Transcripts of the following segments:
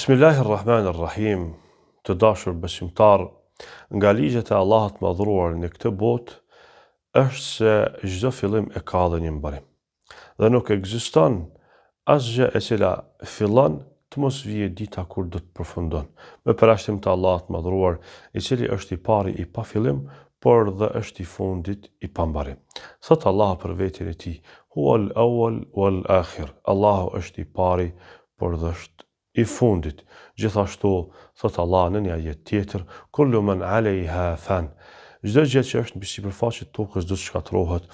Bismillahirrahmanirrahim, të dashur besimtar, nga ligjet e Allahut madhruar në këtë botë është se çdo fillim e ka dhe një mbarim. Dhe nuk ekziston asgjë e cila fillon të mos vijë dita kur do të përfundon. Me parashtim të Allahut madhruar, i cili është i pari i pa fillim, por dhe është i fundit i pa mbarim. Thot Allahu për veten e tij: Huwal awwal wal akhir. Allahu është i pari, por dhe është i fundit. Gjithashtu, thot Allah në një ajet tjetër: Kullu man alejha fan. Çdo gjë që është mbi sipërfaqen e tokës do të shkatërrohet.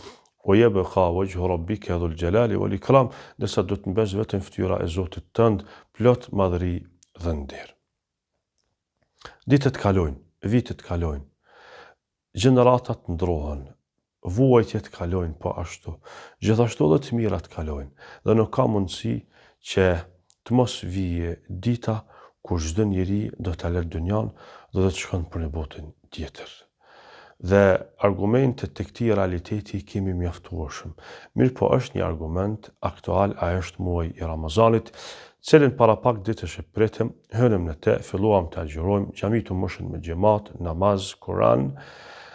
O yabqa wajhu rabbika dhul jalali wal ikram, desa do të mbesh vetëm fytyra e Zotit tënd, plot madhëri dhe nder. Ditët kalojnë, vitet kalojnë, gjeneratat ndrohen, vuajtjet kalojnë po ashtu. Gjithashtu edhe të mirat kalojnë, dhe nuk ka mundësi që të mos vije dita kur çdo njeri do ta lërë dynjan dhe do të shkon për një botën tjetër. Dhe argumentet të këtij realiteti kemi mjaftueshëm. Mirë po është një argument aktual, ai është muaji i Ramazanit, cilin para pak ditësh e pritëm, hënëm në te, filluam të agjërojmë, xhamit u mëshën me xhamat, namaz, Kur'an,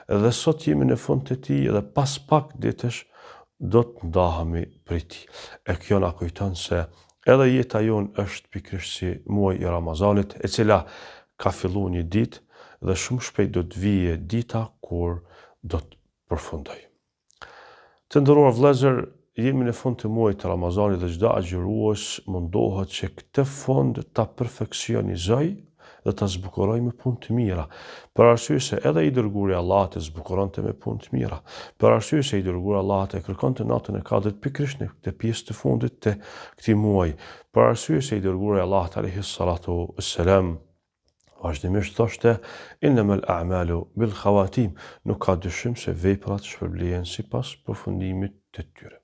dhe sot jemi në fund të tij dhe pas pak ditësh do të ndahemi prej tij. E kjo na kujton se edhe jeta jonë është pikërisht si muaji i Ramazanit, e cila ka filluar një ditë dhe shumë shpejt do të vijë dita kur do të përfundoj. Të nderuar vëllezër, jemi në fund të muajit të Ramazanit dhe çdo agjërues mundohet që këtë fund ta perfeksionizoj dhe ta zbukuroj me punë të mira. Për arsye se edhe i dërguari i Allahut e zbukuronte me punë të mira. Për arsye se i dërguari i Allahut e kërkonte natën e Kadrit pikërisht në këtë pjesë të fundit të këtij muaji. Për arsye se i dërguari i Allahut alayhi salatu wassalam vazhdimisht thoshte: Innamal a'malu bil khawatim. Nuk ka dyshim se veprat shpërblehen sipas përfundimit të tyre.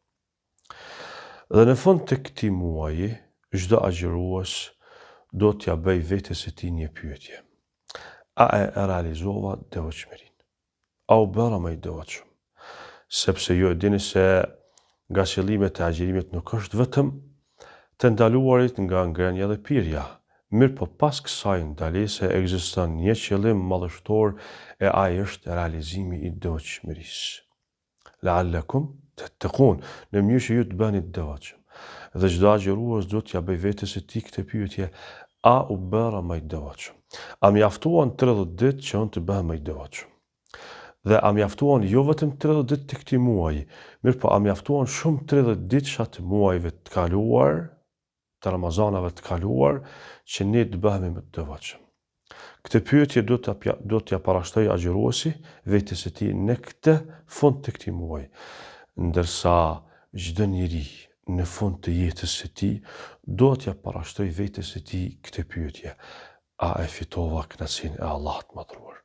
Dhe në fund të këtij muaji, çdo agjërues do t'ja bëj vetes së tij një pyetje. A e realizova devotshmërinë? A u bëra më i devotshëm? Sepse ju e dini se nga qëllimet e agjërimit nuk është vetëm të ndaluarit nga ngrënia dhe pirja. Mirë po pas kësaj ndalese ekziston një qëllim madhështor e ai është realizimi i devotshmërisë. La'allakum tattaqun, në mënyrë që ju të bëni të devotshëm. Dhe çdo agjërues do t'ja bëj vetes së tij këtë pyetje: a u bëra më i devotshëm? A mjaftuan 30 ditë që unë të bëhem më i devotshëm? Dhe a mjaftuan jo vetëm 30 ditë të këtij muaji, mirë po a mjaftuan shumë 30 ditë të muajve të kaluar, të Ramazanave të kaluar, që ne të bëhemi më të devotshëm? Këtë pyetje do t'ja parashtoj agjëruesi vetes së tij në këtë fund të këtij muaji, ndërsa çdo njeri në fund të jetës së tij do t'ja parashtoj vetes së tij këtë pyetje: a e fitova kënaqësinë e Allahut madhruar?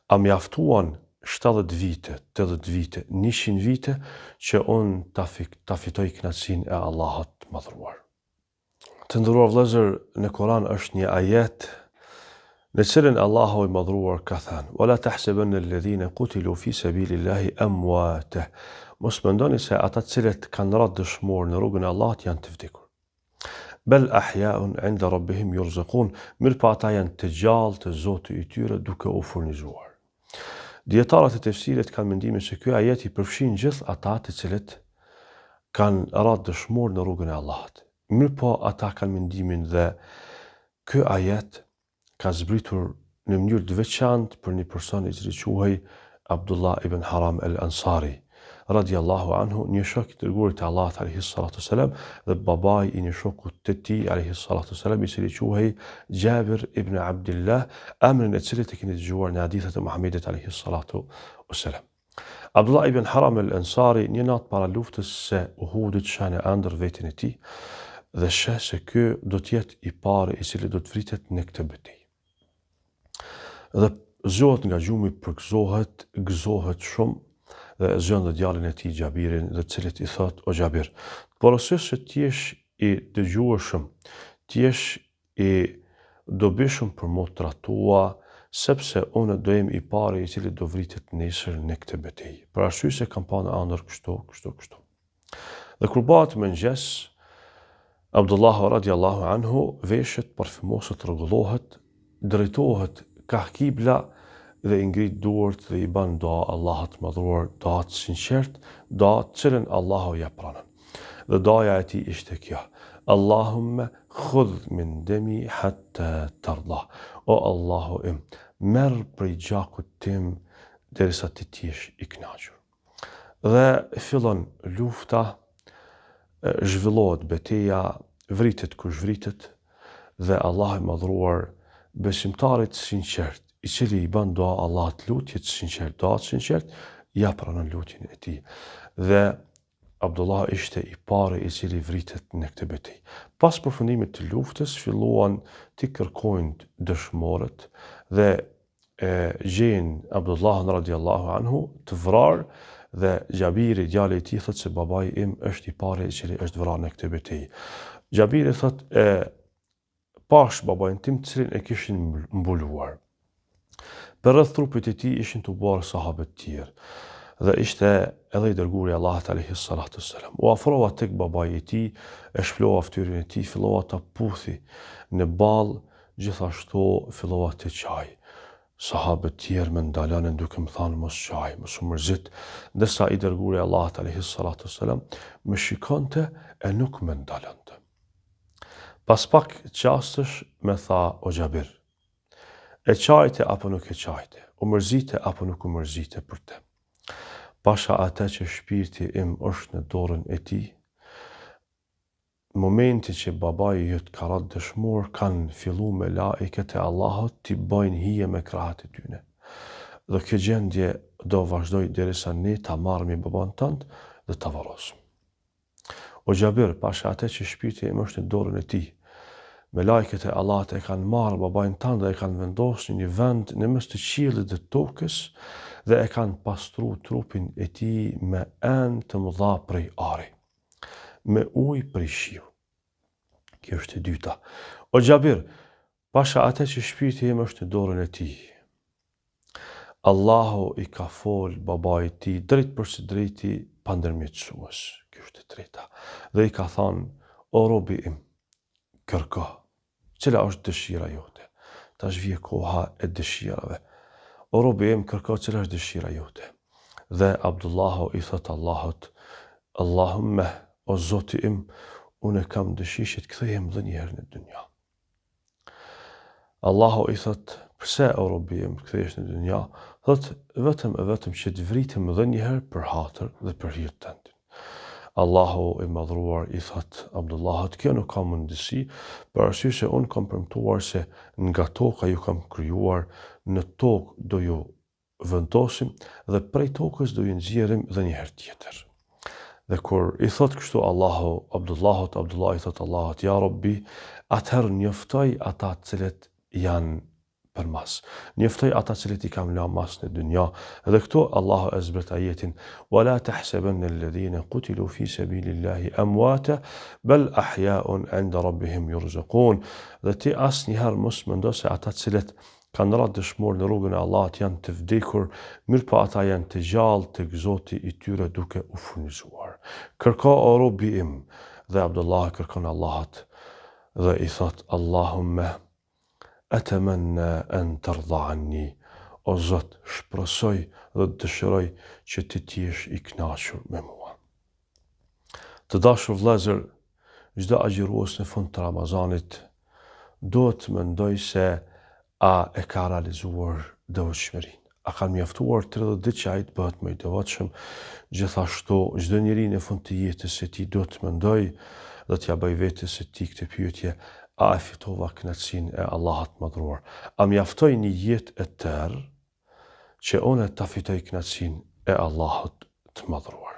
A mjaftuan 70 vite, 80 vite, 100 vite që unë ta fitoj kënaqësinë e Allahut madhruar? Të nderuar vëllezër, në Kur'an është një ajet në cilën Allahu i madhruar ka thënë: "Wala tahsabanna alladhina qutilu fi sabilillahi amwata." Mos mendoni se ata të cilët kanë rënë dëshmor në rrugën e Allahut janë të vdekur. Bel ahya'un 'inda rabbihim yurzaqun. Mirë po ata janë të gjallë të Zotit i tyre duke u furnizuar. Dietarët e tefsirit kanë mendimin se ky ajet i përfshin gjithë ata të cilët kanë rënë dëshmor në rrugën e Allahut. Mirë po ata kanë mendimin dhe ky ajet ka zbritur në mënyrë të veçantë për një person i cili quhej Abdullah ibn Haram al-Ansari, radiallahu anhu, një shok i dërguarit të Allahut alayhi salatu wasalam dhe babai i një shokut të tij alayhi salatu wasalam, i cili quhej Jabir ibn Abdullah, emrin e cilit e keni dëgjuar në hadithet e Muhamedit alayhi salatu wasalam. Abdullah ibn Haram al-Ansari një natë para luftës së Uhudit shane ëndër veten e tij dhe sheh se ky do të jetë i pari i cili do të vritet në këtë betejë. Dhe zgjohet nga gjumi, përgëzohet, gëzohet shumë dhe zgjon dhe djalin e tij Jabirin, dhe cilit i thot: O Jabir, porosis se ti jesh i dëgjueshëm, ti jesh i dobishëm për motrat tua, sepse unë do jem i pari i cili do vritet nesër në këtë betejë. Për arsye se kam pa në ëndër kështu. Dhe kur bëhet mëngjes, Abdullahu radiallahu anhu veshet, parfymosët, rregullohet, drejtohet ka kibla dhe i ngrit duart dhe i ban dua Allahut madhruar, dua të sinqert, dua të cilën Allahu ja pranon. Dhe duaja e tij ishte kjo: Allahumma khudh min demi hatta tarda. O Allahu im, merr prej gjakut tim derisa ti jesh i kënaqur. Dhe fillon lufta, zhvillohet betejë, vritet kush vritet, dhe Allah i madhruar besimtarit sinqert, i cili i ban dua Allahut lutje të sinqert, dua të sinqert, ja pranon lutjen e tij. Dhe Abdullah ishte i pari i cili vritet në këtë betejë. Pas përfundimit të luftës, filluan të kërkojnë dëshmorët dhe gjejnë Abdullahun radiallahu anhu të vrarë, dhe Gjabiri, djali i tij, thotë se babai im është i pari i cili është vrarë në këtë betejë. Gjabiri thotë, pash babain tim të cilin e kishin mbuluar. Për rreth trupit e tij ishin të bërë sahabët tjerë, dhe ishte edhe i dërguari i Allahut alayhi salatu wassalam. U afrova tek babai i tij, e shplova fytyrën e tij, fillova ta puthi në ball, gjithashtu fillova të çaj. Sahabët tjerë më ndalonin duke më thënë mos çaj, mos u mërzit, ndërsa i dërguari i Allahut alayhi salatu wassalam më shikonte e nuk më ndalonte. Pas pak qastësh me tha: o Gjabir, e qajte apo nuk e qajte, u mërzite apo nuk u mërzite për te. Pasha ata që shpirti im është në dorën e tij, momenti që babai jot ka rënë dëshmor, kanë fillu me laiket e Allahut t'i bëjnë hije me krahat e tyne. Dhe kjo gjendje do vazhdoj derisa ne ta marrëmi baban tënd dhe ta varrosim. O Gjabir, pasha ata që shpirti im është në dorën e tij, me laiket e Allahut e kanë marrë babain tënd dhe e kanë vendosur në një vend në mes të qiellit dhe tokës, dhe e kanë pastruar trupin e tij me enë të mëdha prej ari, me ujë prej shiu. Kjo është e dyta. O Gjabir, pasha atë që shpirti im është në dorën e tij, Allahu i ka fol babait tij drejt për së drejti pa ndërmjetësues. Kjo është e treta. Dhe i ka thënë: o robi im, kërko, cila është dëshira jote? Tash vjen koha e dëshirave. O robi im, kërko, cila është dëshira jote? Dhe Abdullahu i thot Allahut: Allahumme, o Zoti im, unë kam dëshirë që të kthehem edhe një herë në dynja. Allahu i thot: pse o robi im kthehesh në dynja? Thot: vetëm që të vritem edhe një herë për hatër dhe për hir tënd. Allahu i madhruar i thot Abdullahut: kjo nuk ka mundësi, për arsye se unë kam premtuar se nga toka ju kam krijuar, në tokë do ju vendosim dhe prej tokës do ju nxjerrim edhe një herë tjetër. Dhe kur i thot kështu Abdullahi thot Allahut: ja Rabbi, atëherë njoftoj ata cilët janë për mas. Njoftoj ata cilët i kam la mas në dynja. Dhe këtu Allahu e zbret ajetin: وَلَا تَحْسَبَنَّ الَّذِينَ قُتِلُوا فِي سَبِيلِ اللَّهِ أَمْوَاتًا بَلْ أَحْيَاءٌ عِندَ رَبِّهِمْ يُرْزَقُونَ. Dhe ti asnjëherë mos mendo se ata cilët kanë rënë dëshmor në rrugën e Allahut janë të vdekur, mirë po ata janë të gjallë tek Zoti i tyre duke u furnizuar. Kërko o robi im, dhe Abdullah kërkon Allahut dhe i thot: Allahumme atamanna an tarda anni. O Zot, shpresoj dhe dëshiroj që ti jesh i kënaqur me mua. Të dashur vëllezër, çdo agjërues në fund të Ramazanit duhet të mendoj se a e ka realizuar devotshmërinë. A ka mjaftuar 30 ditë që ai të bëhet më i devotshëm? Gjithashtu, çdo njeri në fund të jetës së tij duhet të mendoj dhe t'ja bëj vetes së tij këtë pyetje: a e fitova kënaqësinë e Allahut madhruar? A mjaftoi një jetë e tërë që unë ta fitoj kënaqësinë e Allahut të madhruar?